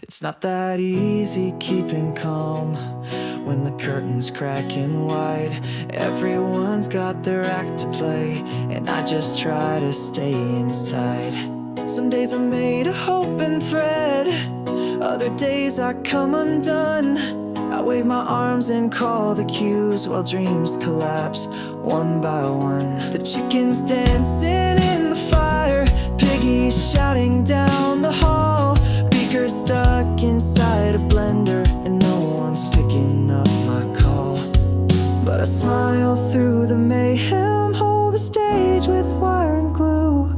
It's not that easy keeping calm when the curtain's cracking wide. Everyone's got their act to play, and I just try to stay inside. Some days I'm made of hope and thread, other days I come undone. I wave my arms and call the cues while dreams collapse one by one. The chickens dancing in the fire, piggies shouting down the hall, beakers stuck inside a blender, and no one's picking up my call. But I smile through the mayhem, hold the stage with wire and glue.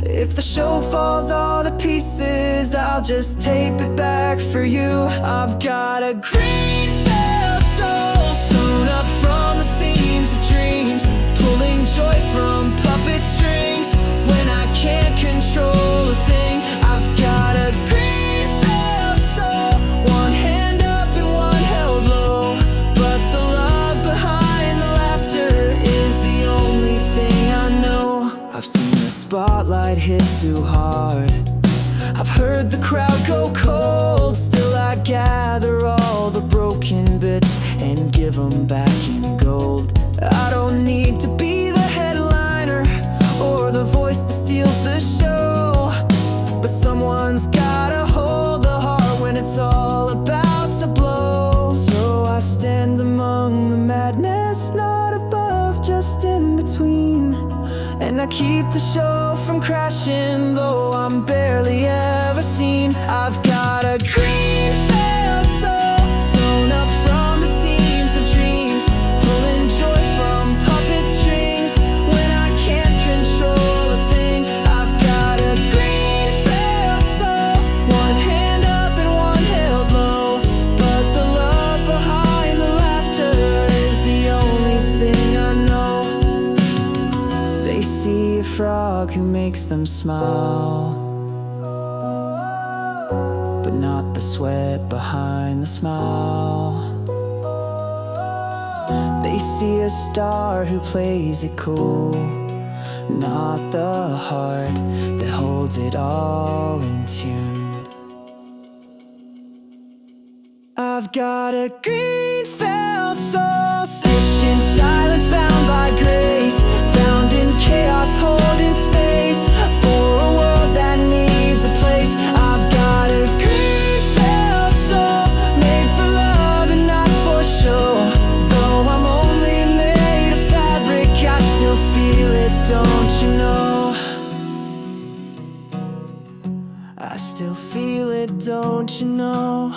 If the show falls all to pieces, I'll just tape it back for you. I've got a green felt soul sewn up from the seams of dreams, pulling joy from puppet strings when I can't control a thing. I've got a green felt soul, one hand up and one held low, but the love behind the laughter is the only thing I know. I've seen the spotlight hit too hard, I've heard the crowd go cold. Still I gather all the broken bits and give them back in gold. I don't need to be the headliner or the voice that steals the show, but someone's gotta hold the heart when it's all about to blow. So I stand among the madness, not above, just in between, and I keep the show from crashing, though I'm barely ever seen. I've got a green felt soul sewn up from the seams of dreams, pulling joy from puppet strings when I can't control a thing. I've got a green felt soul, one hand up and one held low, but the love behind the laughter is the only thing I know. They see a frog who makes them smile, but not the sweat behind the smile. They see a star who plays it cool, not the heart that holds it all in tune. I've got a green felt soul, stitched in silence, bound by grace, found in chaos, holding space for a world that needs a place. I've got a green felt soul, made for love and not for show. Though I'm only made of fabric, I still feel it, don't you know? I still feel it, don't you know?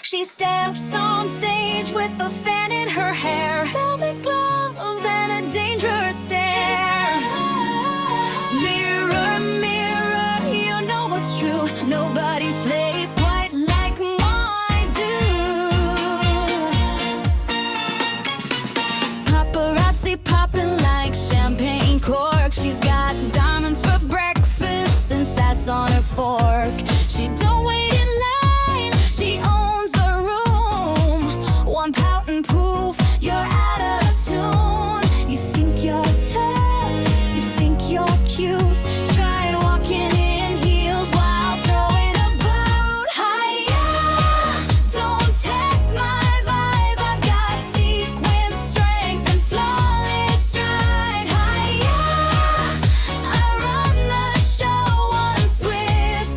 She steps on stage with a fan in her hair, velvet gloves and a dangerous stare. Mirror, mirror, you know what's true. Nobody slays quite like I do. Paparazzi popping like champagne corks. She's got diamonds for breakfast and sass on her fork. She don't wait in line, she owns the room. One pout and poof, you're out of tune. You think you're tough, you think you're cute. Try walking in heels while throwing a boot. Hiya, don't test my vibe. I've got sequence strength and flawless stride. Hiya, I run the show, one swift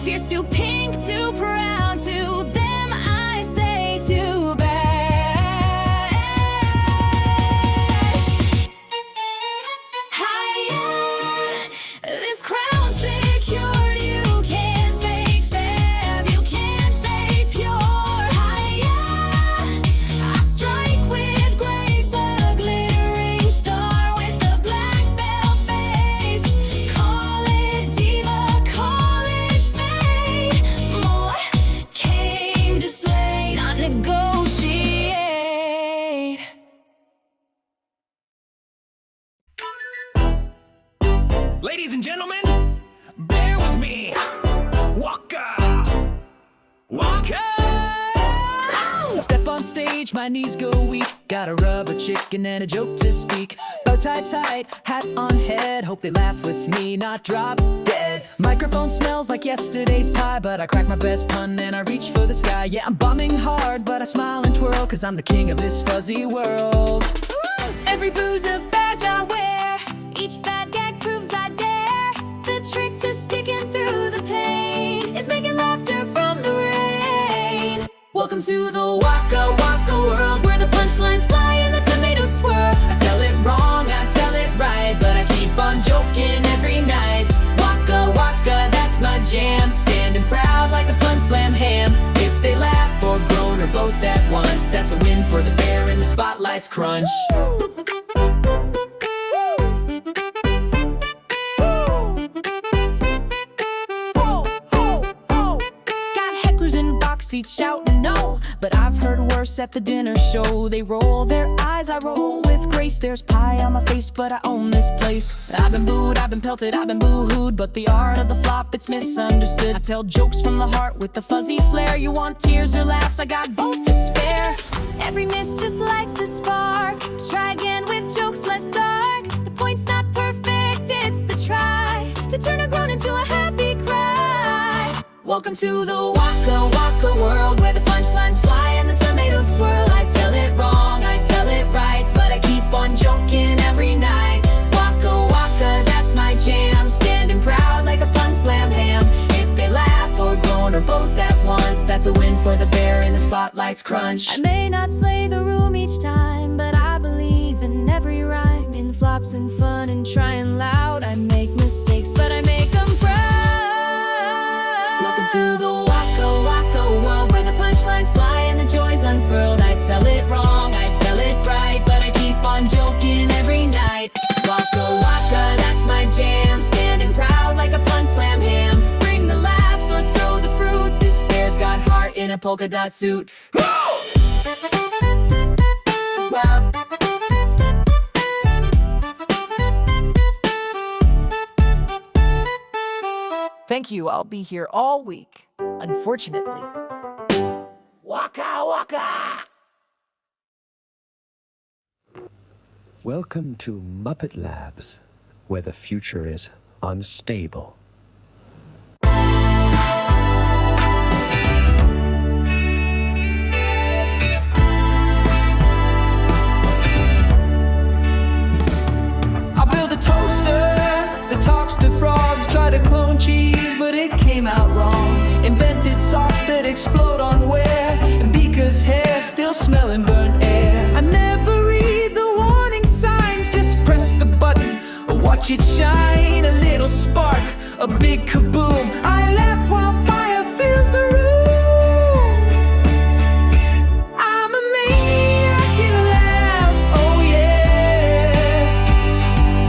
fierce, too pink, too proud. To them I say too bad. Hiya, this crown secured. You can't fake fab, you can't fake pure. Hiya, I strike with grace, a glittering star with a black belt face. Call it diva, call it fate. More came to slay, not negotiate. Ladies and gentlemen, bear with me. Waka! Waka! Step on stage, my knees go weak. Got a rubber chicken and a joke to speak. Bow tie tight, hat on head. Hope they laugh with me, not drop dead. Microphone smells like yesterday's pie, but I crack my best pun and I reach for the sky. Yeah, I'm bombing hard, but I smile and twirl, cause I'm the king of this fuzzy world. Every boo's a badge I wear. Each bad gag proves I dare. The trick to sticking through the pain is making laughter from the rain. Welcome to the Waka Waka world, where the punchlines fly and the tomatoes swirl. I tell it wrong, I tell it right, but I keep on joking every night. Waka Waka, that's my jam. Standing proud like a pun slam ham. If they laugh or groan or both at once, that's a win for the bear in the spotlight's crunch. Got hecklers in box seats shouting no, but I've heard worse at the dinner show. They roll their eyes, I roll with grace. There's pie on my face, but I own this place. I've been booed, I've been pelted, I've been boo-hooed, but the art of the flop, it's misunderstood. I tell jokes from the heart with the fuzzy flair. You want tears or laughs, I got both to spare. Every miss just lights the spark. Try again with jokes less dark. The point's not perfect, it's the try to turn a groan into a happy cry. Welcome to the Waka Waka world, where the punchlines fly and the tomatoes swirl. I tell it wrong, I tell it right, but I keep on joking every night. Waka Waka, that's my jam. Standing proud like a pun slam ham. If they laugh or groan or both at once, that's a win for the bear in the spotlight's crunch. I may not slay the room each time, but I believe in every rhyme. In flops and fun and trying loud, I make mistakes, but I make them proud. Welcome to the Waka Waka world, where the punchlines fly and the joys unfurled. I tell it wrong, I tell it right, but I keep on joking every night. Waka Waka, that's my jam. Standing proud like a pun slam ham. Bring the laughs or throw the fruit. This bear's got heart in a polka dot suit. Thank you, I'll be here all week. Unfortunately. Waka Waka! Welcome to Muppet Labs, where the future is unstable. I built a toaster that talks to frogs, tried to clone cheese, but it came out wrong. Invented socks that explode on wear, and Beaker's hair still smelling burnt air. I never read the warning signs, just press the button or watch it shine. A little spark, a big kaboom. I laugh while fire fills the room. I'm a maniac in a lab, oh yeah.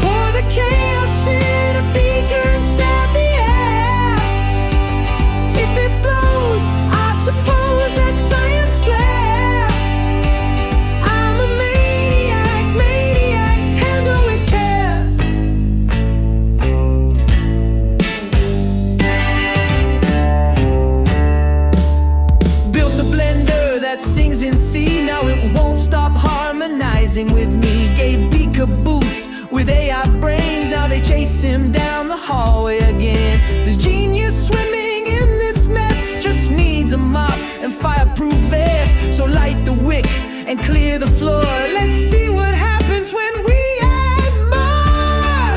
Pour the chaos in a beaker and stab the air. If it blows, I suppose that's science flair. I'm a maniac, maniac, handle with care. Built a blender that sings in C, now it won't stop harmonizing with me. Gave Beaker boots with AI brains, now they chase him down the hallway again. There's genius swimming in this mess, just needs a mop and fireproof vest. So light the wick and clear the floor. Let's see what happens when we add more.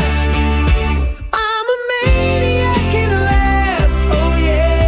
I'm a maniac in the lab, oh yeah.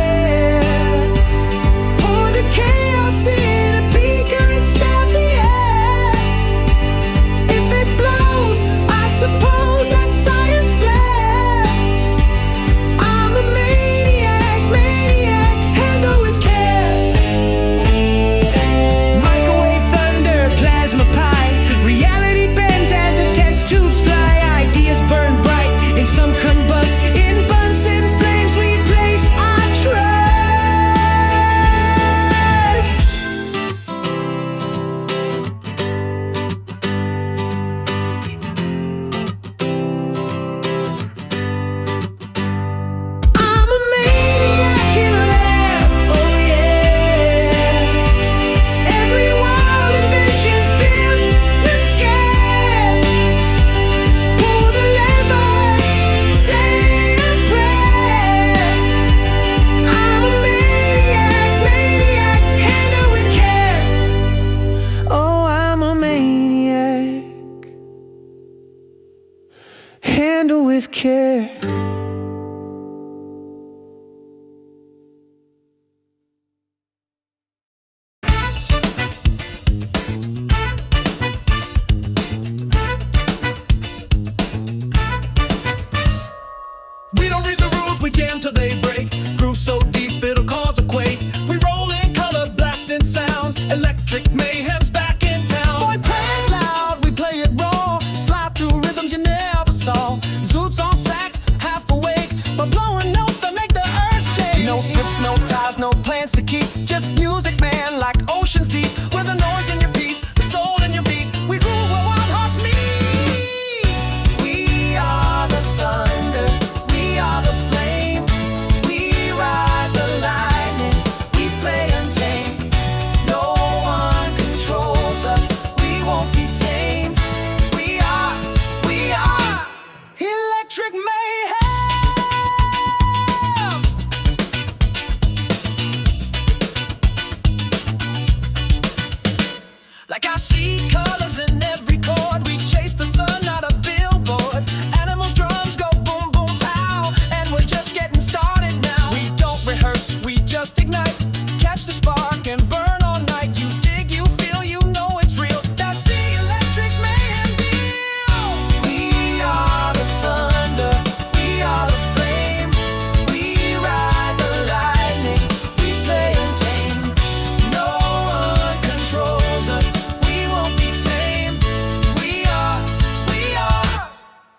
break. Groove so deep it'll cause a quake. We roll in color, blasting sound. Electric mayhem's back in town. Boy, play it loud, we play it raw. Slide through rhythms you never saw. Zoots on sax, half awake, but blowing notes that make the earth shake. No scripts, no ties, no plans to keep. Just music, man, like oceans deep. With the noise in your piece, the soul in your beat. We groove where wild hearts meet. We are the thunder, we are the flame. We ride the lightning, we play untamed. No one controls us, we won't be tamed. We are electric mayhem. Like I see colors in every chord. We chase the sun out a billboard. Animals' drums go boom, boom, pow. And we're just getting started now. We don't rehearse, we just ignite. Catch the spark and burn all night. You dig, you feel, you know it's real. That's the electric mayhem deal. We are the thunder, we are the flame. We ride the lightning, we play untamed. No one controls us, we won't be tamed. We are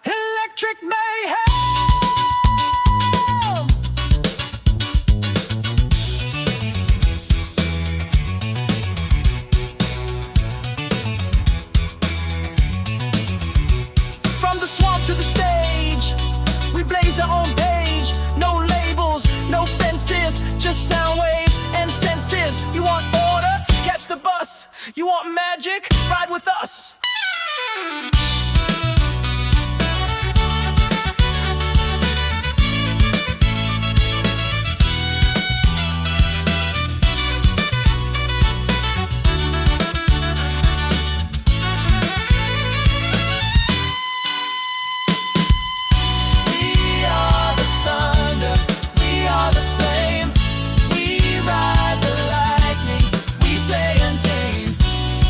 electric mayhem. From the swamp to the stage, we blaze our own page. No labels, no fences, just sound waves and senses. You want order? Catch the bus. You want magic? Ride with us. We are the thunder, we are the flame. We ride the lightning, we play untamed.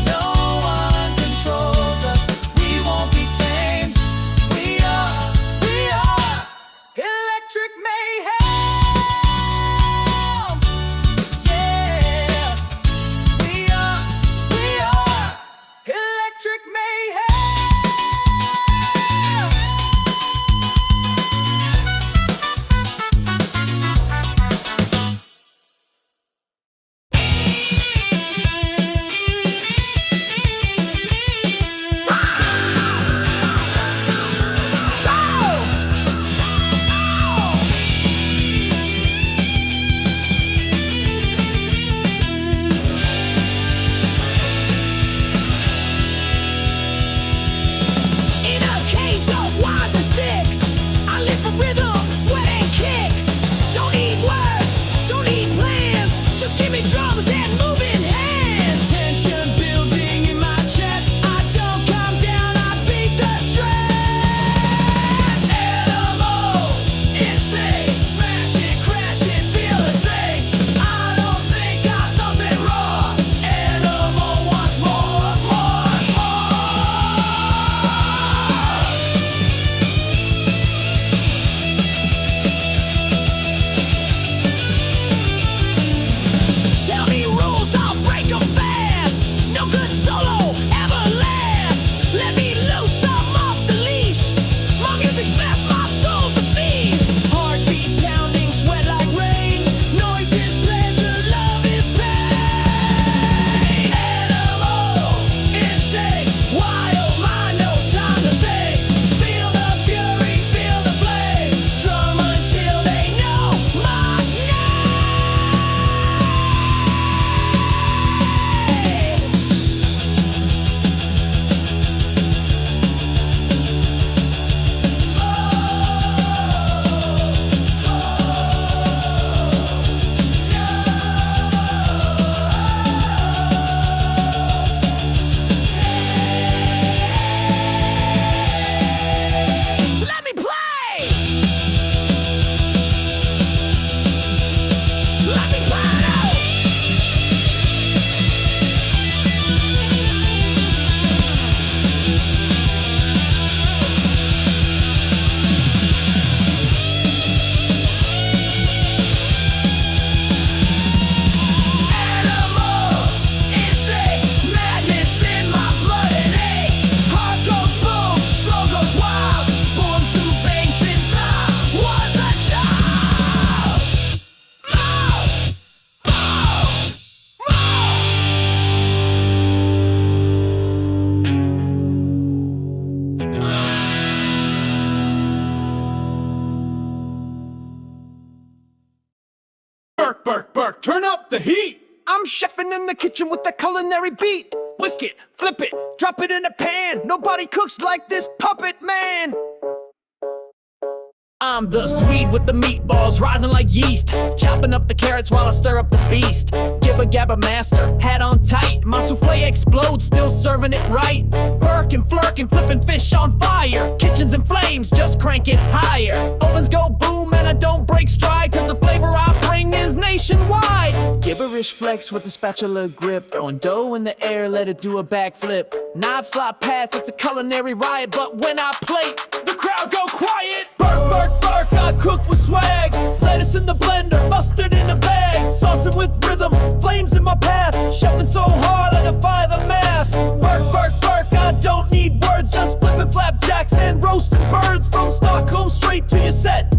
No one controls us, we Burk, burk, burk, turn up the heat. I'm chefing in the kitchen with that culinary beat. Whisk it, flip it, drop it in a pan. Nobody cooks like this puppet man. I'm the Swede with the meatballs rising like yeast, chopping up the carrots while I stir up the beast. Gibba gabba master, hat on tight, my souffle explodes, still serving it right. Burking, flirking, flipping fish on fire, kitchens in flames, just crank it higher. Ovens go boom and I don't break stride, cause the flavor I bring is nationwide. Gibberish flex with the spatula grip, throwing dough in the air, let it do a backflip. Knives fly past, it's a culinary riot, but when I plate, the crowd go quiet. Burk, burk, burk, I cook with swag. Lettuce in the blender, mustard in a bag. Saucing with rhythm, flames in my path. Chefing so hard I defy the math. Burk, burk, burk, I don't need words. Just flipping flapjacks and roasting birds. From Stockholm straight to your set.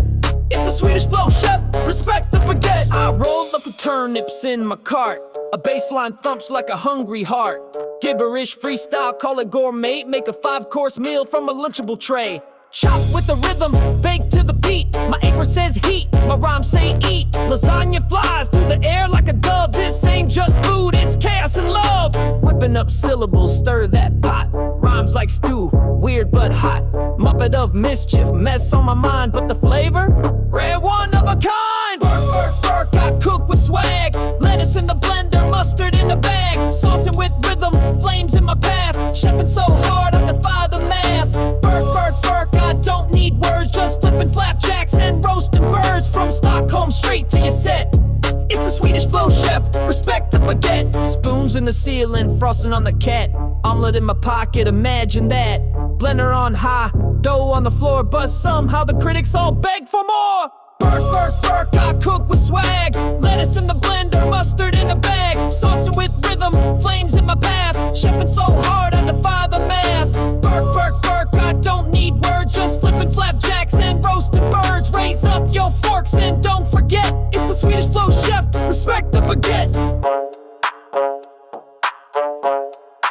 It's a Swedish flow, chef, respect the baguette. I rolled up the turnips in my cart. A baseline thumps like a hungry heart. Gibberish freestyle, call it gourmet. Make a 5-course meal from a Lunchable tray. Chop with the rhythm, bake to the beat. My apron says heat, my rhymes say eat. Lasagna flies through the air like a dove. This ain't just food, it's chaos and love. Whipping up syllables, stir that pot. Rhymes like stew, weird but hot. Muppet of mischief, mess on my mind. But the flavor, rare, one of a kind. Burk, burk, burk, I cook with swag. Lettuce in the blender, mustard in the bag. Saucing with rhythm, flames in my path. Chefing so hard I defy the math. Burk, burk, burk, I don't need words. Just flipping flapjacks and roasting birds. From Stockholm straight to your set. It's the Swedish flow, chef, respect the baguette. Spoons in the ceiling, frosting on the cat. Omelet in my pocket, imagine that. Blender on high, dough on the floor. But somehow the critics all beg for more. Burk, burk, burk, I cook with swag. Lettuce in the blender, mustard in a bag. Saucing with rhythm, flames in my path. Chefing so hard I defy the math. Burk, burk, burk, I don't need words. Just flipping flapjacks and roasting birds. Raise up your forks and don't forget, it's the Swedish flow, chef, respect the baguette.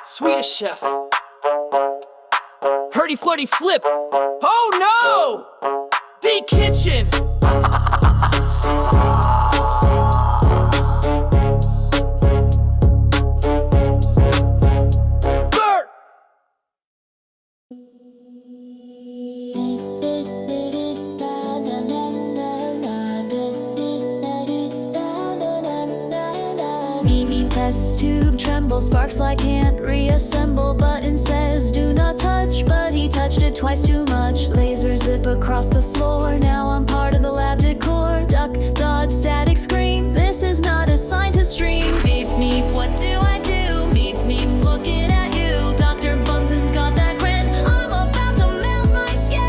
Swedish chef. Hurdy flirty flip. Oh no! The kitchen. Burp. Mimi test tube tremble, sparks fly can't reassemble. Button says do not touch, but he touched it twice too much. Laser zip across the floor, now I'm part of the lab decor. Duck, dodge, static scream, this is not a sign to stream. Meep, meep, what do I do? Meep, meep, looking at you. Dr. Bunsen's got that grin, I'm about to melt my skin.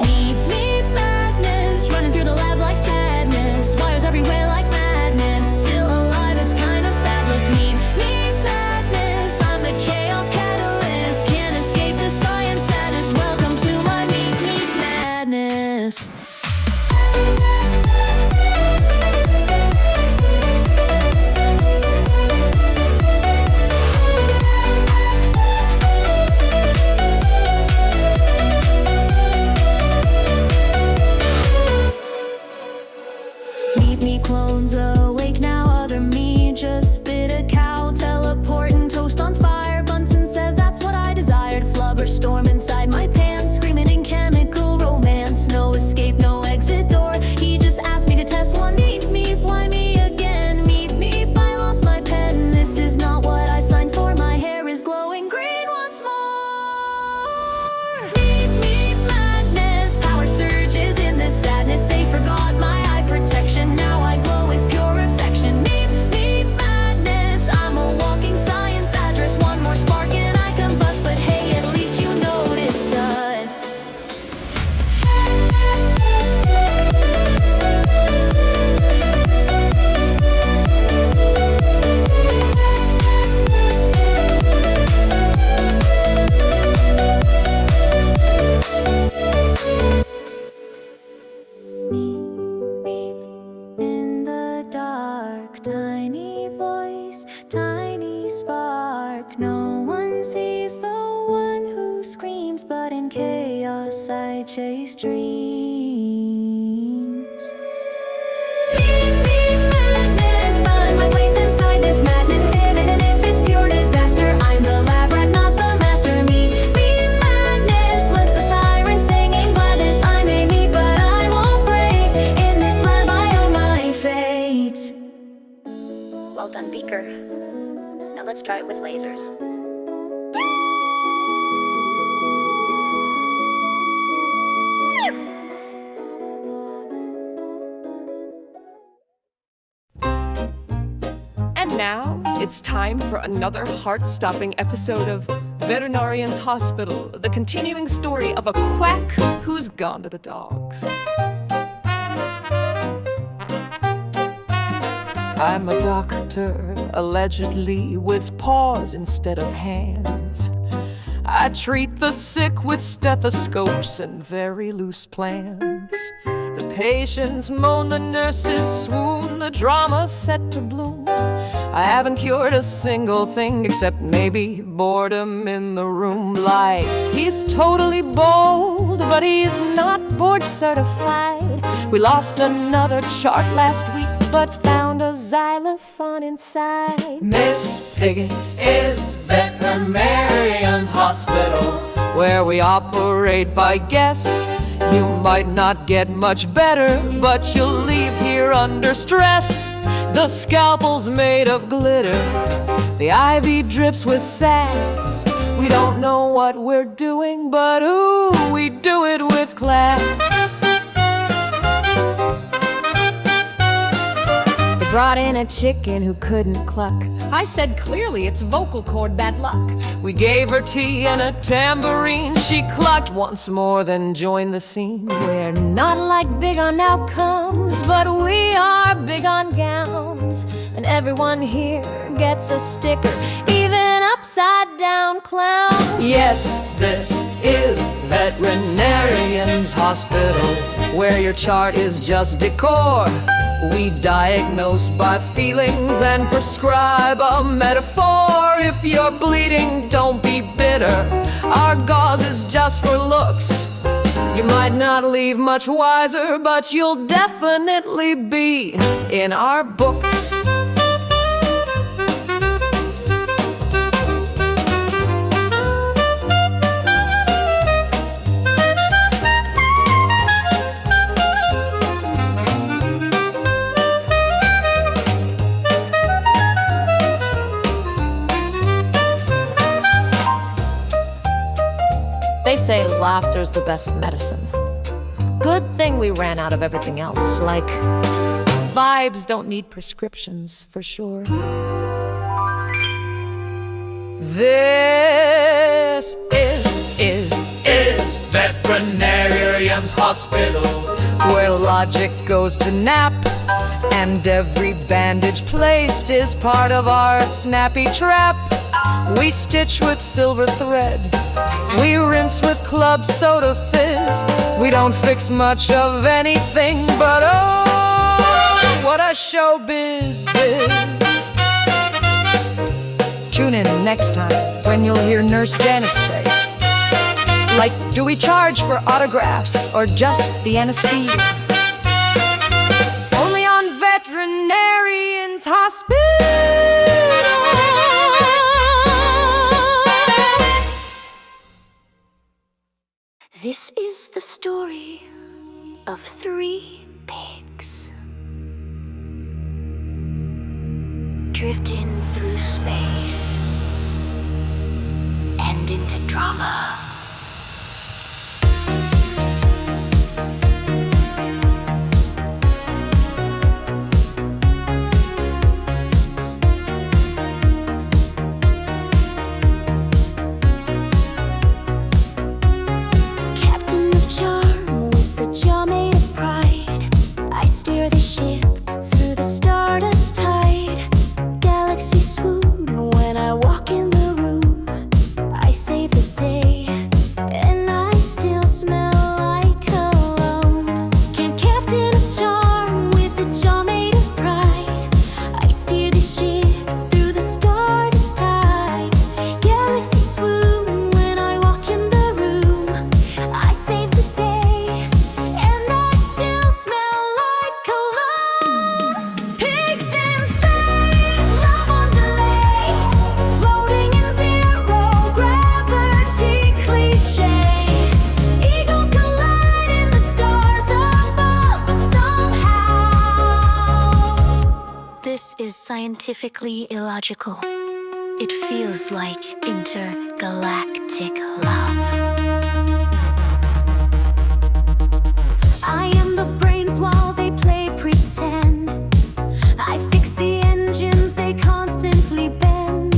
Meep, meep, madness, running through the lab like sadness. Wires everywhere like madness, still alive, it's kind of fabulous. Meep, meep, madness, I'm the chaos catalyst. Can't escape the science sadness. Welcome to my meep, meep, madness. Meet me clones awake now, other me just bit a cow. Teleport and toast on fire, Bunsen says that's what I desired. Flubber storm inside my pants, screaming in chemical romance. No escape, no exit door, he just asked me to test one. Meet me, why me again? Meet me, I lost my pen. This is not what I signed for, my hair is glowing green once more. Meet me, madness, power surges in this sadness. They forgot my eye protection, now I glow with pure affection. Meep, meep, madness, I'm a walking science address. One more spark and I combust, but hey, at least you noticed us. done beaker. Now let's try it with lasers. And now it's time for another heart-stopping episode of Veterinarian's Hospital, the continuing story of a quack who's gone to the dogs. I'm a doctor, allegedly, with paws instead of hands. I treat the sick with stethoscopes and very loose plans. The patients moan, the nurses swoon, the drama's set to bloom. I haven't cured a single thing except maybe boredom in the room. Like, he's totally bold, but he's not board certified. We lost another chart last week, but found a xylophone inside. Miss Piggy is Veterinarian's Hospital, Where we operate by guess. You might not get much better, but you'll leave here under stress. The scalpel's made of glitter, the IV drips with sass. We don't know what we're doing, but ooh, we do it with class. They brought in a chicken who couldn't cluck. I said clearly it's vocal cord bad luck. We gave her tea and a tambourine. She clucked once more, then joined the scene. We're not like big on outcomes, but we are big on gowns. And everyone here gets a sticker, even upside down clown. Yes, this is Veterinarian's Hospital, Where your chart is just decor. We diagnose by feelings and prescribe a metaphor. If you're bleeding, don't be bitter. Our gauze is just for looks. You might not leave much wiser, but you'll definitely be in our books. They say laughter's the best medicine. Good thing we ran out of everything else, like vibes don't need prescriptions, for sure. This is Veterinarian's Hospital, where logic goes to nap, and every bandage placed is part of our snappy trap. We stitch with silver thread, we rinse with club soda fizz. We don't fix much of anything, but oh, what a showbiz biz. Tune in next time when you'll hear Nurse Janice say, like, do we charge for autographs or just the anesthesia? Only on Veterinarian's Hospital. This is the story of 3 pigs drifting through space and into drama. is scientifically illogical. It feels like intergalactic love. I am the brains while they play pretend. I fix the engines, they constantly bend.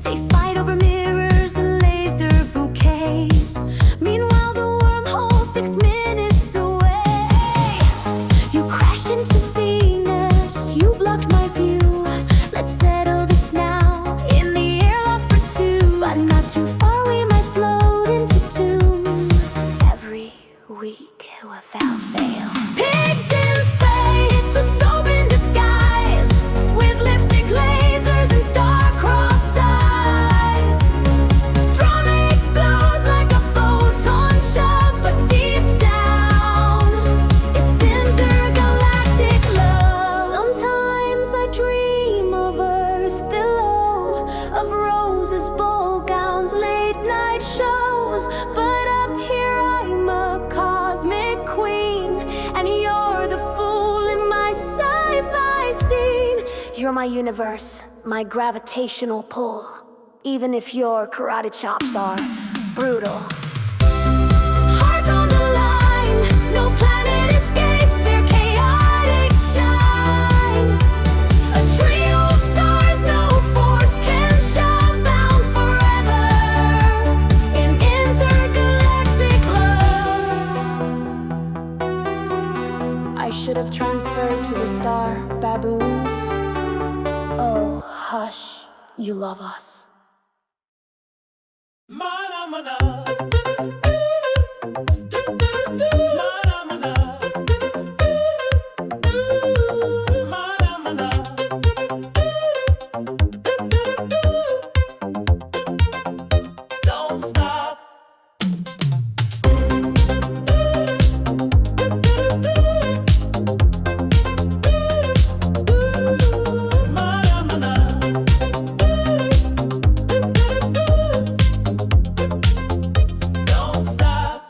They fight over mirrors and laser bouquets. Meanwhile, the wormhole 6 minutes away. You crashed into Venus, you blocked my view. Let's settle this now, in the airlock for 2. But not too far, we might float into doom. Every week, without fail. Pigs in space, it's a soap in disguise, with lipstick lasers and star-crossed eyes. Drama explodes like a photon shot, but deep down, it's intergalactic love. Sometimes I dream of Earth below, of roses, ball gowns, late-night shows. But up here I'm a cosmic queen, and you're the fool in my sci-fi scene. You're my universe, my gravitational pull, even if your karate chops are brutal. Hearts on the line, no planet escapes their chaotic shine. A trio of stars no force can shove, bound forever in intergalactic love. I should have transferred to the star baboons. Oh, hush, you love us. Mana mana. Mana mana. Mana mana. Don't stop. Mana mana. Don't stop.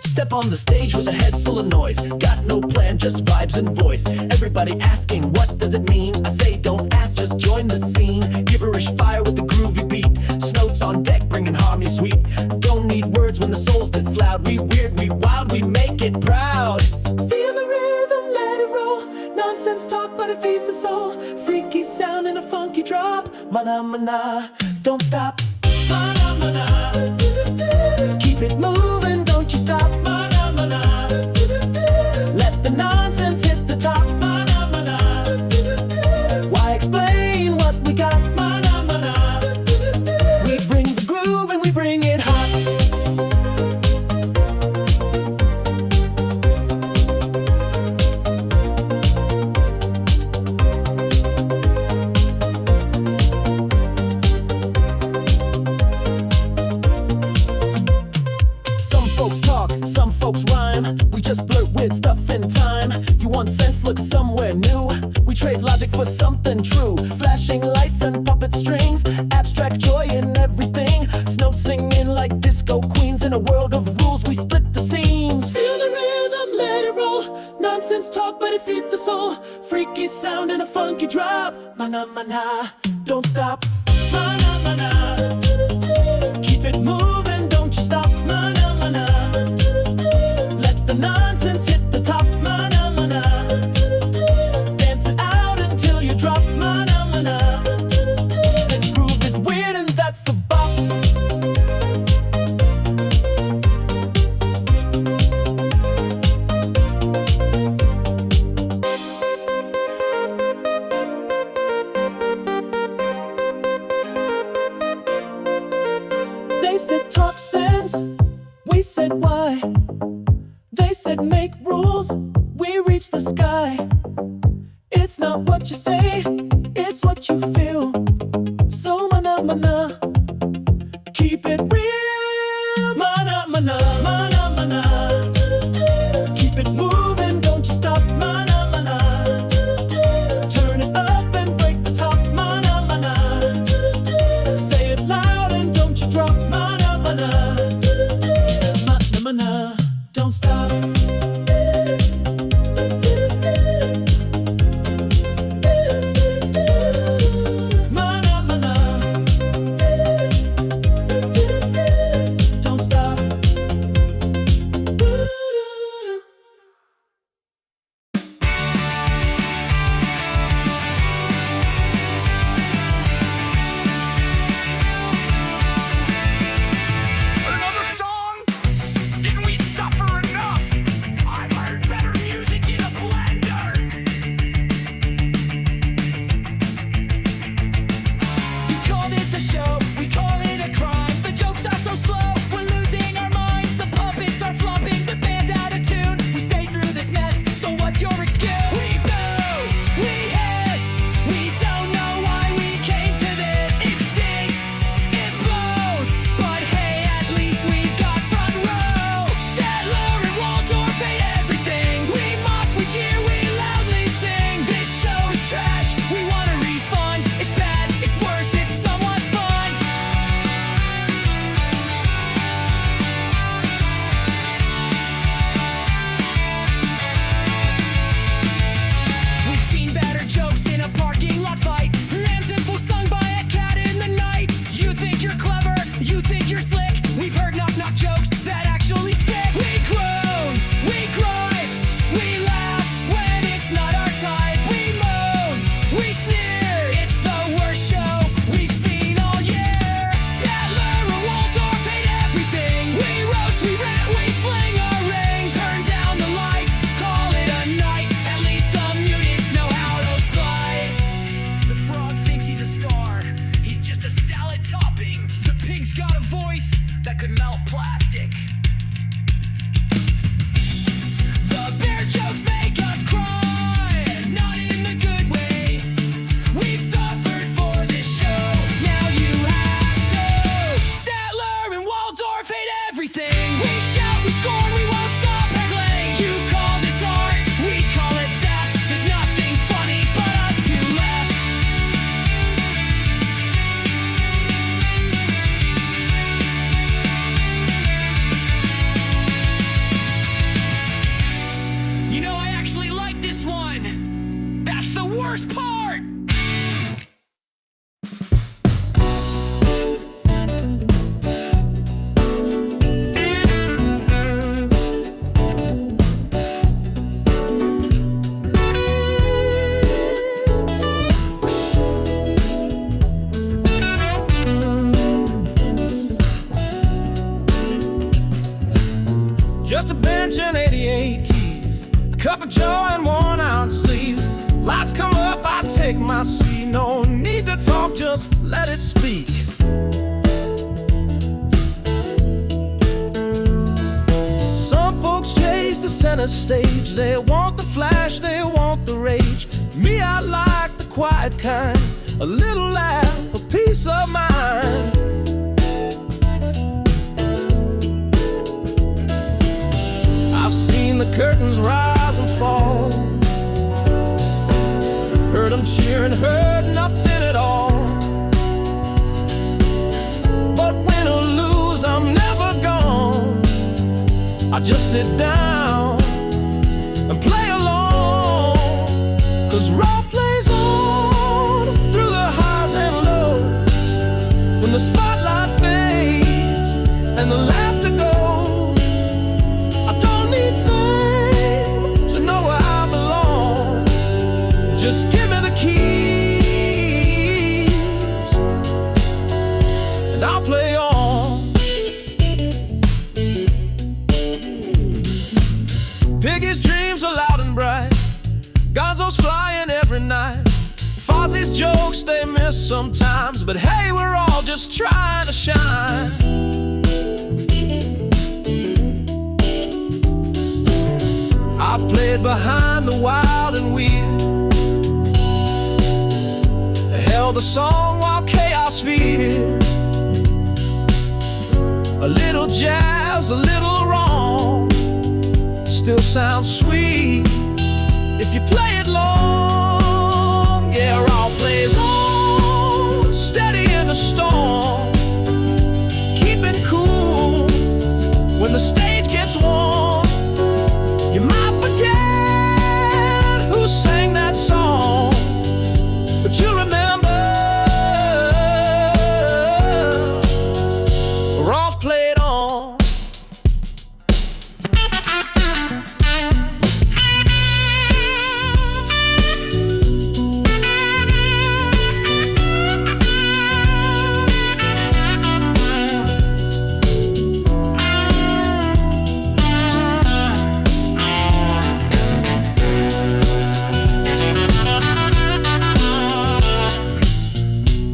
Step on the stage with a head full of noise. Got no plan, just vibes and voice. Everybody asking, what does it mean? I say, don't ask, just join the scene. Gibberish fire with the groovy beat. Snows on deck, bringing harmony sweet. Don't need words when the soul's this loud. We weird, we wild, we make it proud. Feel the rhythm, let it roll. Nonsense talk, but it feeds the soul. Freaky sound and a funky drop. Mana mana, don't stop. Mana mana. Keep it moving, don't you stop. Mana mana. Let the nonsense hit the top. Mana mana. Why explain what we got? Mana mana. We bring the groove and we bring it hot. Some folks talk, some folks rhyme. We just blurt weird stuff in time. You want sense, look somewhere new. We trade logic for something true. Flashing lights and puppet strings. Abstract joy in everything. Snow singing like disco queens. In a world of rules, we split the seams. Feel the rhythm, let it roll. Nonsense talk, but it feeds the soul. Freaky sound and a funky drop. Mana mana, don't stop. Mana mana. Keep it moving, don't you stop. Mana mana. Let the nonsense hit the top. Mana mana. Dance it out until you drop. Mana mana. This groove is weird and that's the bop. They said talk sense, we said why. They said make rules, we reach the sky. It's not what you say, it's what you feel. So mana mana, keep it real. Mana mana, mana mana. Keep it moving, don't you stop. Mana mana. Turn it up and break the top. Mana mana. Say it loud and don't you drop. Mana mana. Mana mana, don't stop. your excuse? We boo, we hiss, we don't know why we came to this. It stinks, it blows, but hey, at least we got front row. Statler and Waldorf hate everything. We mock, we cheer, we loudly sing. This show is trash, we want a refund. It's bad, it's worse, it's somewhat fun. We've seen better jokes in a parking lot fight. Henson full sung by a cat in the night. You think you're clever, you think you're slick. We've heard knock-knock jokes that actually stick. We croon, we cry, we laugh when it's not our type. We moan, we sneer, it's the worst show we've seen all year. Statler and Waldorf hate everything. We roast, we rant, we fling our rings. Turn down the lights, call it a night. At least the mutants know how to slide. The frog thinks he's a star. He's just a salad topping. The pig's got a voice that could melt plastic. The bear's jokes make us cry, not in a good way. We've suffered for this show, now you have to. Statler and Waldorf hate everything. We shout, we scorn, we won't stop heckling. You call this art, we call it theft. There's nothing funny but us two left. You know, I actually like this one. That's the worst part. Just a bench and 88 keys, a cup of joe and worn-out sleeves. Lights come up, I take my seat. No need to talk, just let it speak. Some folks chase the center stage. They want the flash, they want the rage. Me, I like the quiet kind. A little laugh, a peace of mind. I've seen the curtains rise and fall, heard them cheer and heard nothing at all. But win or lose, I'm never gone. I just sit down and play along, 'cause role plays on through the highs and lows. When the spotlight fades and the laughter goes, just give me the keys and I'll play on. Piggy's dreams are loud and bright, Gonzo's flying every night. Fozzie's jokes they miss sometimes, but hey, we're all just trying to shine. I've played behind the wild and weird, held the song while chaos feared. A little jazz, a little wrong, still sounds sweet if you play it long. Yeah, all plays on, steady in the storm, keeping cool when the stage gets warm. You might forget who sang that song, but you remember. Played on.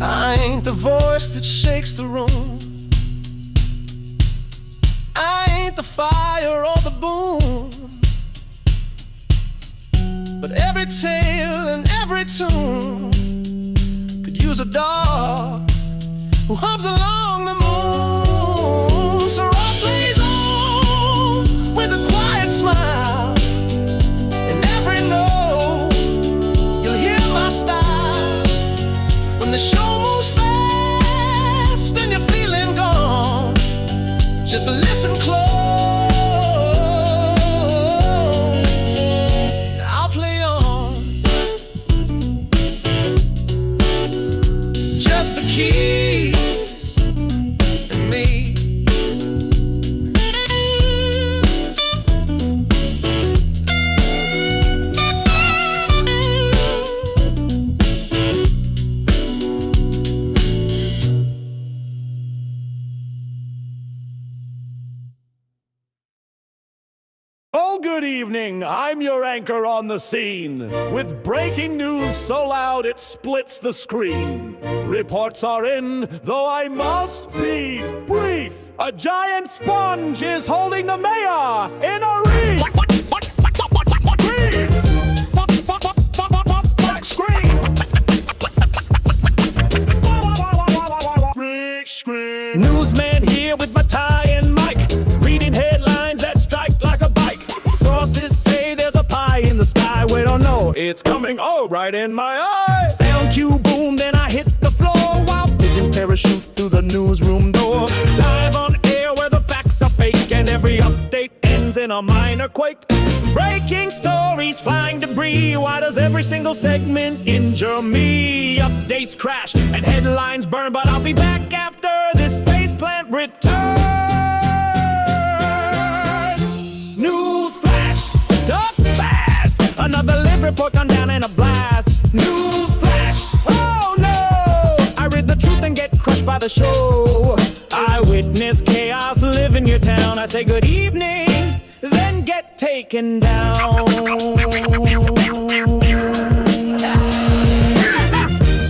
I ain't the voice that shakes the room, I ain't the fire or the boom, But every tale and every tune could use a dog who hums along the moon. So rock plays on with a quiet smile. In every note, you'll hear my style. When the show moves fast and you're feeling gone, just listen close. I'll play on. Just the keys and me. Oh, good evening. I'm your anchor on the scene. With breaking news so loud it splits the screen. Reports are in, though I must be brief. A giant sponge is holding the mayor in a reef. Brief. Back screen. Big screen. Newsman here with my tie and mic, reading headlines that strike like a bike. Sources say there's a pie in the sky. We don't know, it's coming, oh, right in my eye. Sound cue boom, then I hit the floor while pigeons parachute through the newsroom door. Live on air where the facts are fake and every update ends in a minor quake. Breaking stories, flying debris. Why does every single segment injure me? Updates crash and headlines burn, but I'll be back after this faceplant return. News flash, duck fast. Another live report gone down in a blast. News flash, oh no! I read the truth and get crushed by the show. I witness chaos, live in your town. I say good evening, then get taken down.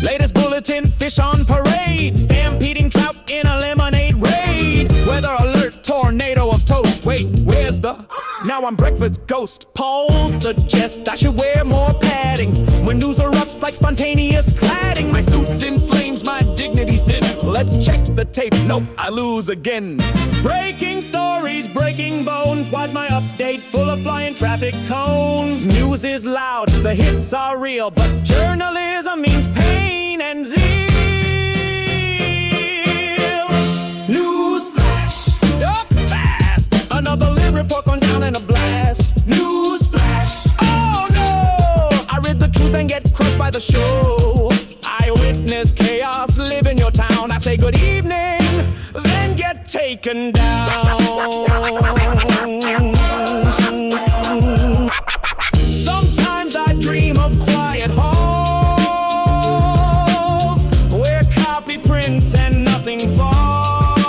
Latest bulletin, fish on parade, stampeding trout in a lemonade raid. Weather alert, tornado of toast. Wait, where's the... Now I'm breakfast ghost. Polls suggest I should wear more padding when news erupts like spontaneous cladding. My suit's in flames, my dignity's thin. Let's check the tape. Nope, I lose again. Breaking stories, breaking bones. Why's my update full of flying traffic cones? News is loud, the hits are real, but journalism means pain and zeal. News flash, duck fast. Another live report gone down in a blast. News flash, oh no! I read the truth and get crushed by the show. I witness chaos, live in your town. I say good evening, then get taken down. Sometimes I dream of quiet halls where copy prints and nothing falls,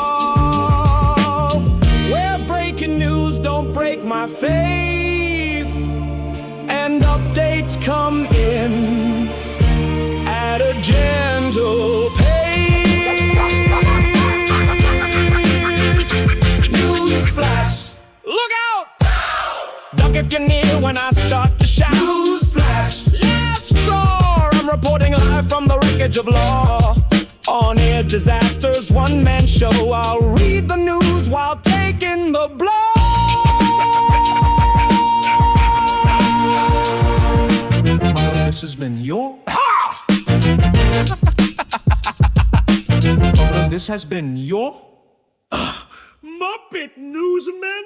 where breaking news don't break my face and updates come in at a gentle pace. News flash, look out! Duck if you're near when I start to shout. News flash, last roar. I'm reporting live from the wreckage of law. On air disasters, one man show. I'll read the news while taking the blow. This has been your... Ha! This has been your... Muppet Newsman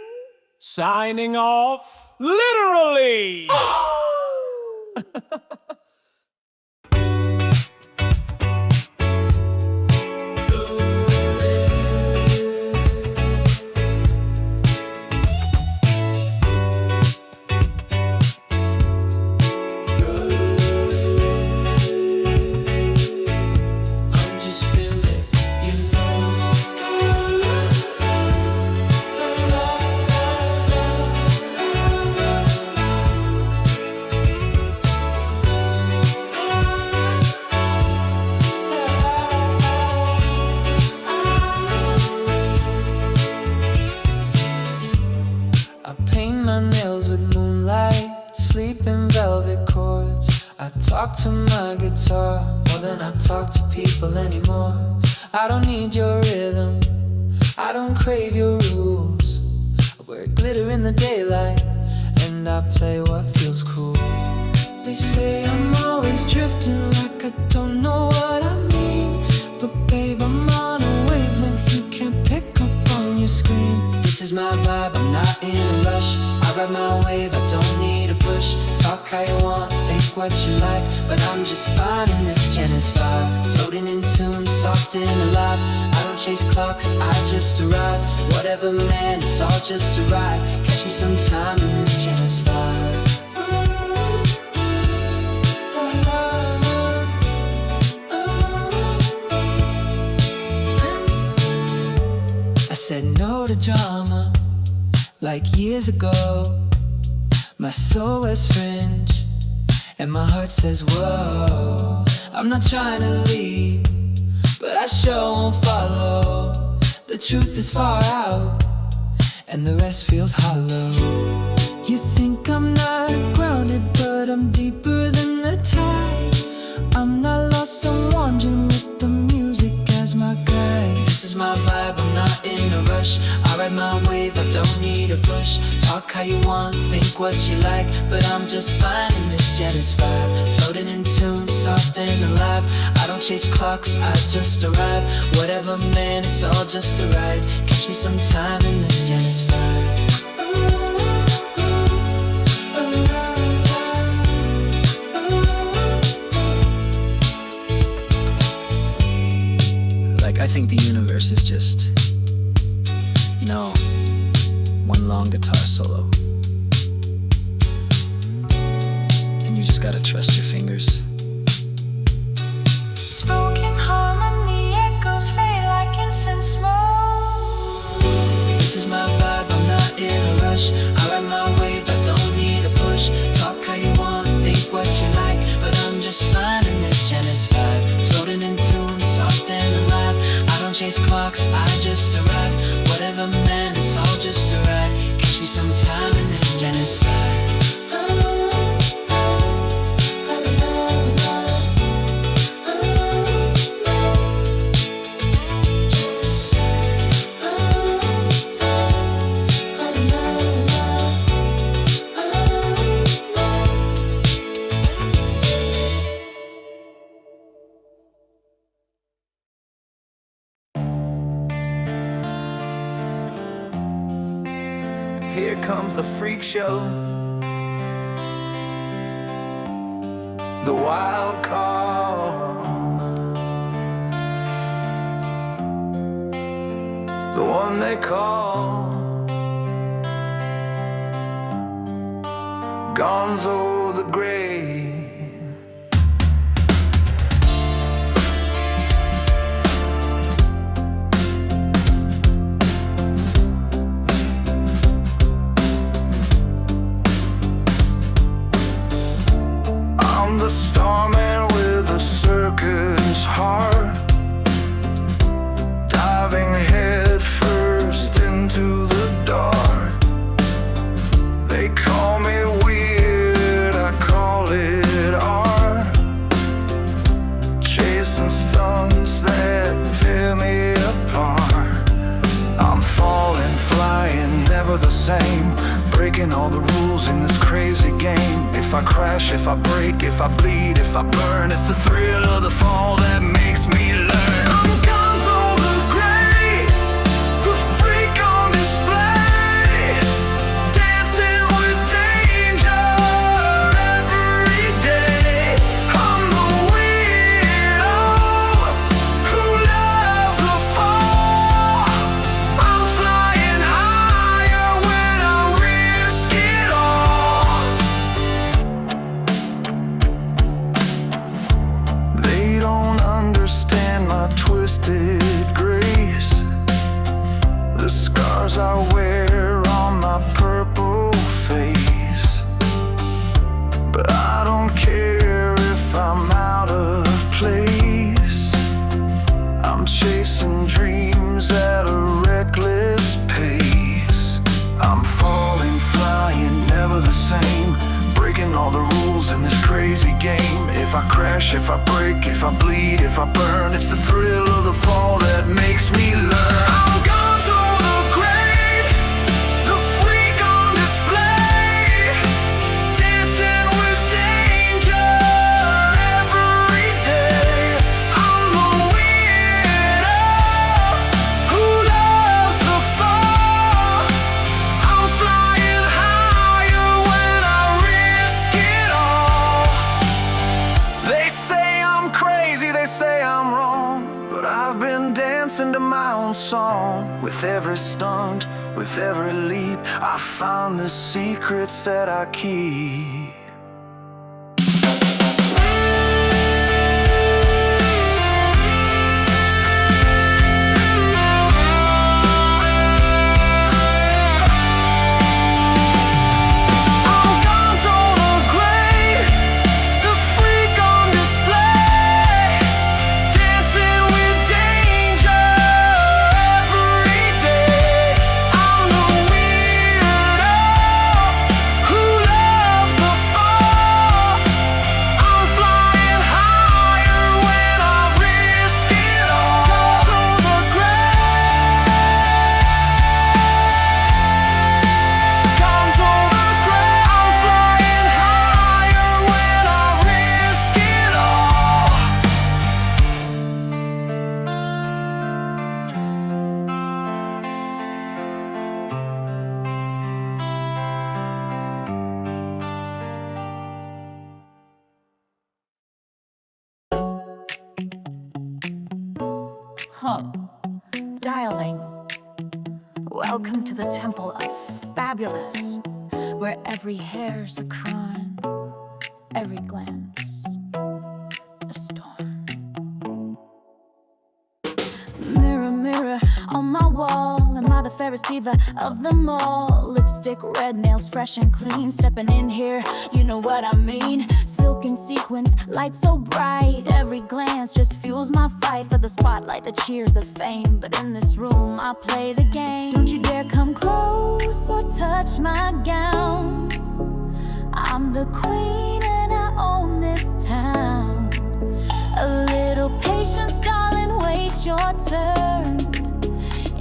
signing off, literally. velvet chords. I talk to my guitar more than I talk to people anymore. I don't need your rhythm, I don't crave your rules. I wear glitter in the daylight, and I play what feels cool. They say I'm always drifting, like I don't know what I mean. But babe, I'm on a wavelength you can't pick up on your screen. This is my vibe, I'm not in a rush. I ride my wave, I don't need a push. Talk how you want, think what you like, but I'm just fine in this Genesis vibe. Floating in tune, soft and alive. I don't chase clocks, I just arrive. Whatever man, it's all just a ride. Catch me sometime in this Genesis vibe. I said no to drama, like years ago. My soul wears fringe, and my heart says whoa. I'm not trying to lead, but I sure won't follow. The truth is far out, and the rest feels hollow. You think I'm not grounded, but I'm deeper than the tide. I'm not lost, I'm wandering with the music as my guide. This is my vibe, I'm not in a rush. I ride my wave, I don't need a push. Talk how you want, think what you like, but I'm just fine in this Genesis vibe. Floating in tune, soft and alive. I don't chase clocks, I just arrive. Whatever man, it's all just a ride. Catch me sometime in this Genesis vibe. I think the universe is just, you know, one long guitar solo. And you just gotta trust your fingers. Spoken harmony echoes fade like incense smoke. This is my vibe, I'm not in a rush. I ride my wave, I don't need a push. Talk how you want, think what you like, but I'm just fine in this Genesis vibe. Floating in tune, soft and alive. I don't chase clocks, I just arrive. Whatever man, it's all just a ride. Catch me sometime in this Genesis vibe. Here comes the freak show, the wild card, the one they call Gonzo the Grey. The starman with a circus heart, diving head first into the dark. They call me weird, I call it art. Chasing stunts that tear me apart. I'm falling, flying, never the same. Breaking all the rules in this crazy game. If I crash, if I break, if I bleed, if I burn, it's the thrill of the fall that makes me learn. I'm Gonzo the Grey, the freak on display, dancing with danger every day. I'm the weirdo who loves the fall. I'm flying higher when I risk it all. They don't understand my twisted grace, the scars I wear on my purple face. But I don't care if I'm out of place. I'm chasing dreams at a reckless pace. I'm falling, flying, never the same. Breaking all the rules in this crazy game. If I crash, if I break, if I bleed, if I burn, it's the thrill of the fall that makes me learn. I'm gone to the grave, the freak on display, dancing with danger every day. I'm the weirdo who loves the fall. I'm flying higher when I risk it all. They say I'm crazy, they say I'm wrong, but I've been dancing to my own song. With every stunt, with every leap, I found the secrets that I keep. I'm gone to the grave, the freak on display, dancing with danger every day. I'm the weirdo who loves the fall. I'm flying higher when I risk it all. To the grave, gone to the grave. I'm flying higher when I risk it all. Huh. Dialing. Welcome to the temple of fabulous, where every hair's a crime, every glance a storm. Mirror, mirror on my wall, am I the fairest diva of them all? Lipstick, red nails, fresh and clean, stepping in here, you know what I mean. Silken sequins, light so bright, every glance just fuels my fight for the spotlight, the cheers, the fame. But in this room, I play the game. Don't you dare come close or touch my gown. I'm the queen and I own this town. A little patience, darling, wait your turn.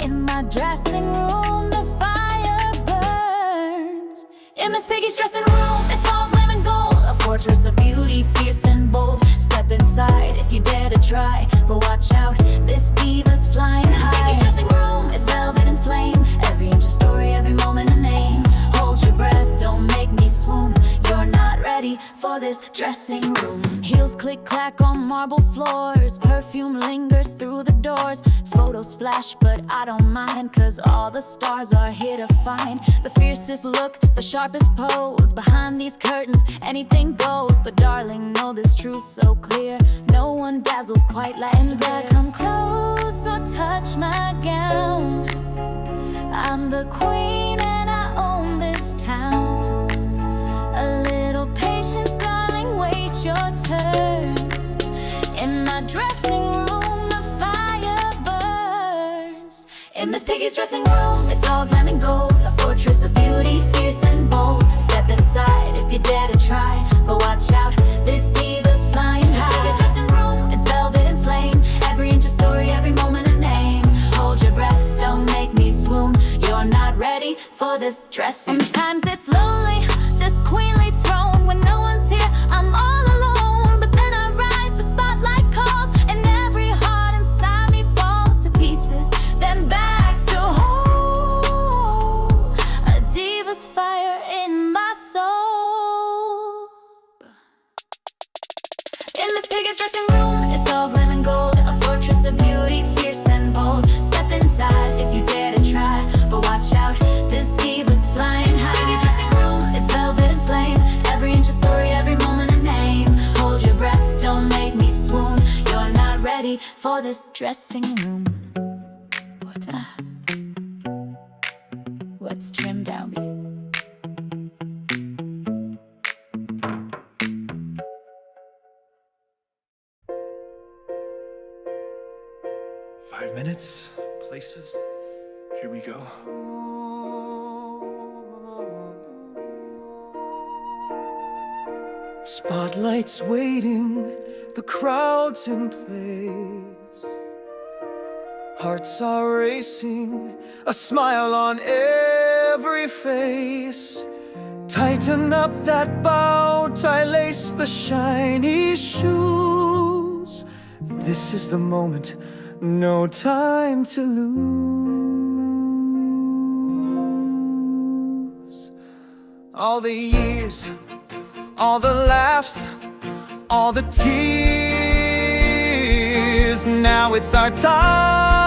In my dressing room, the fire burns. In Miss Piggy's dressing room, it's all glam and gold. A fortress of beauty, fierce and bold. Step inside if you dare to try, but watch out, this diva's flying high. Miss Piggy's dressing room is velvet and flame. Every inch a story, every moment a name. Hold your breath, don't make me swoon. You're not ready for this dressing room. Heels click clack on marble floors, perfume lingers through the doors. Photos flash, but I don't mind, cause all the stars are here to find the fiercest look, the sharpest pose. Behind these curtains, anything goes. But darling, know this truth so clear, no one dazzles quite like me. Come close or touch my gown. I'm the queen and I own this town. A little patience, darling, wait your turn. In my dressing room, the fire burns. In Miss Piggy's dressing room, it's all glam and gold. A fortress of beauty, fierce and bold. Step inside if you dare to try, but watch out, this diva's flying high. Miss Piggy's dressing room, it's velvet and flame. Every inch a story, every moment a name. Hold your breath, don't make me swoon. You're not ready for this dressing. Sometimes it's lonely, this queenly throne. When no one's here, I'm all alone. But then I rise, the spotlight calls, and every heart inside me falls to pieces. Then back to whole, a diva's fire in my soul. In Miss Piggy's dressing room, it's all glam and gold. A fortress of beauty, fierce and bold. Step inside if you dare to try, but watch out, this diva's flying high. Miss Piggy's dressing room, it's velvet and flame. Every inch a story, every moment a name. Hold your breath, don't make me swoon. You're not ready for this dressing room. What's trimmed out? 5 minutes, places, here we go. Spotlights waiting, the crowd's in place. Hearts are racing, a smile on every face. Tighten up that bow tie, lace the shiny shoes. This is the moment, no time to lose. All the years, all the laughs, all the tears. Now it's our time,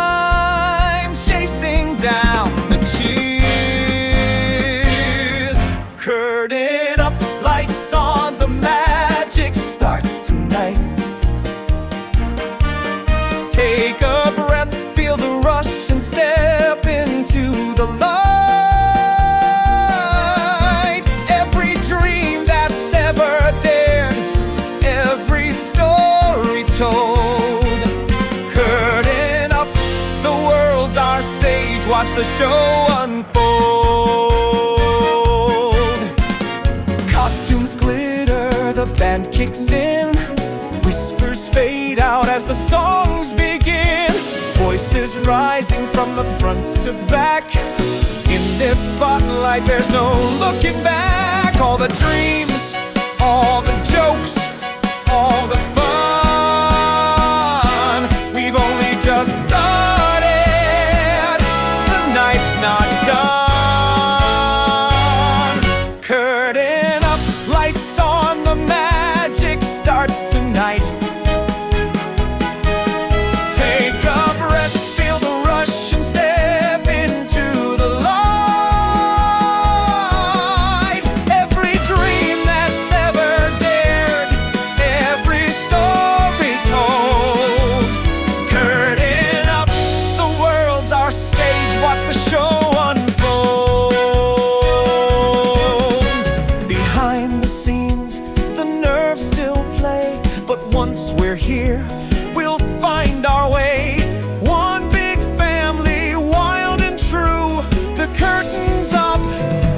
chasing down the cheers. Curtain up, lights on, the magic starts tonight. Take a breath, feel the rush, and step into the light. Every dream that's ever dared, every story told. Curtain up, the world's our stage. Watch the show unfold. Costumes glitter, the band kicks in. Whispers fade out as the songs begin. Voices rising from the front to back. In this spotlight there's no looking back. All the dreams, all the jokes, all the fun. We've only just started, the night's not done. Curtain up, lights on, the magic starts tonight. Take a breath, feel the rush, and step into the light. Every dream that's ever dared, every story told. Curtain up, the world's our stage. Watch the show unfold. Behind the scenes, the nerves still play, but once we're here, we'll find our way. One big family, wild and true. The curtain's up,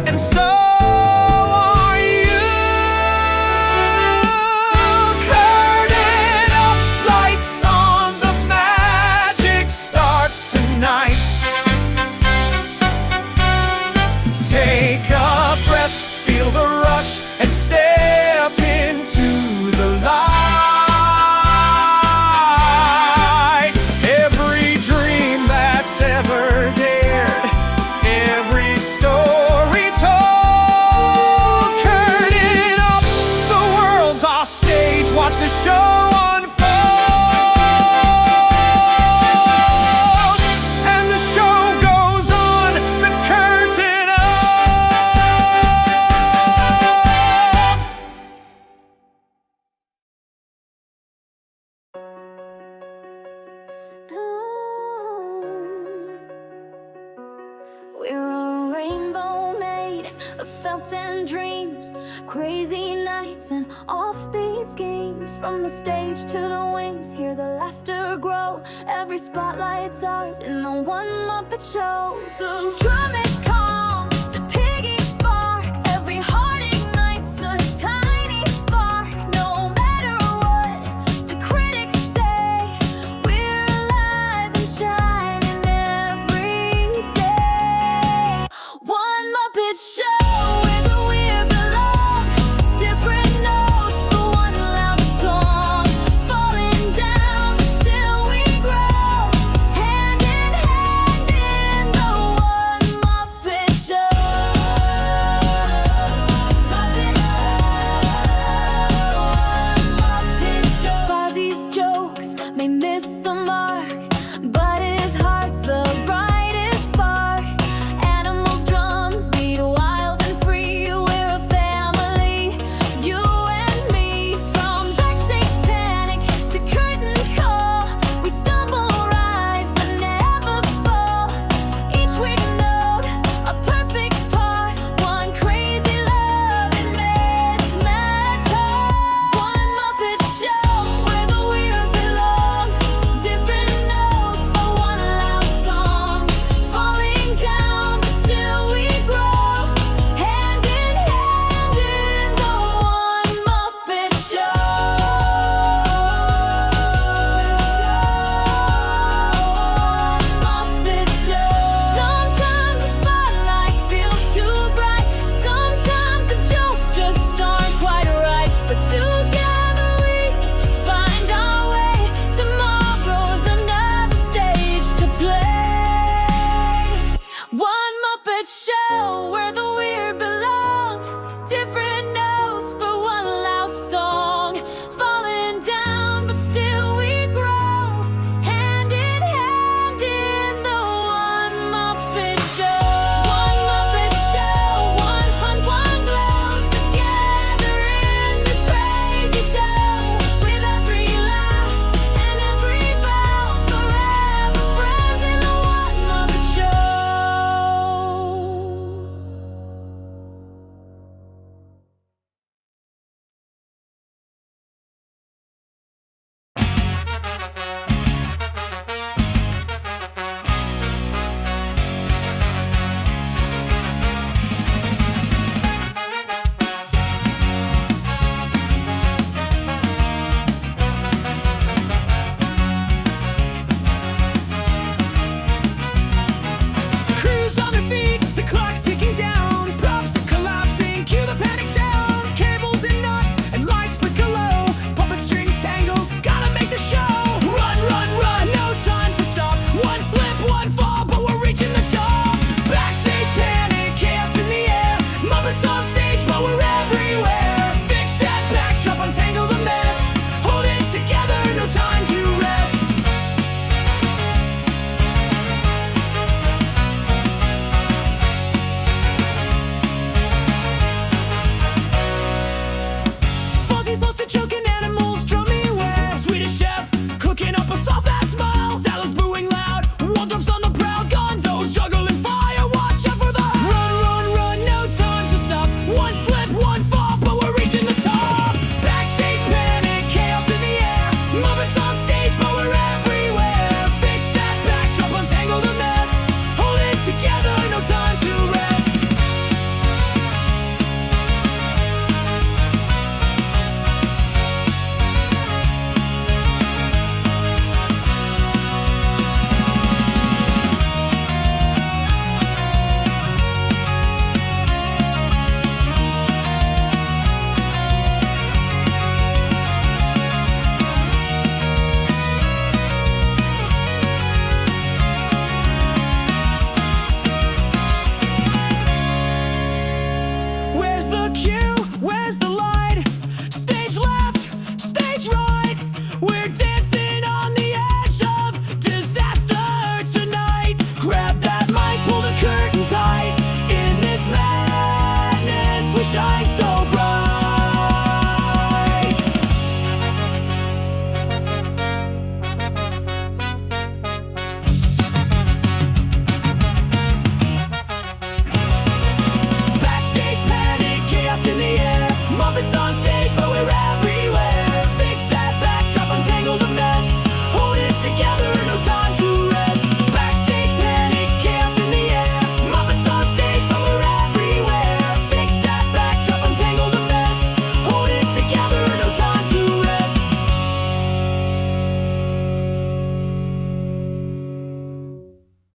and so are you. Curtain up, lights on, the magic starts tonight. Take a breath, feel the rush, and step into the light. Every dream that's ever dared, every story told. Curtain up, the world's our stage. Watch the show unfold. And the show goes on, the curtain up. We're a rainbow made of felt and dreams, crazy nights and offbeat schemes. From the stage to the wings, hear the laughter grow. Every spotlight's ours in the one Muppet Show. The drum is calm to Piggy's spark. Every heart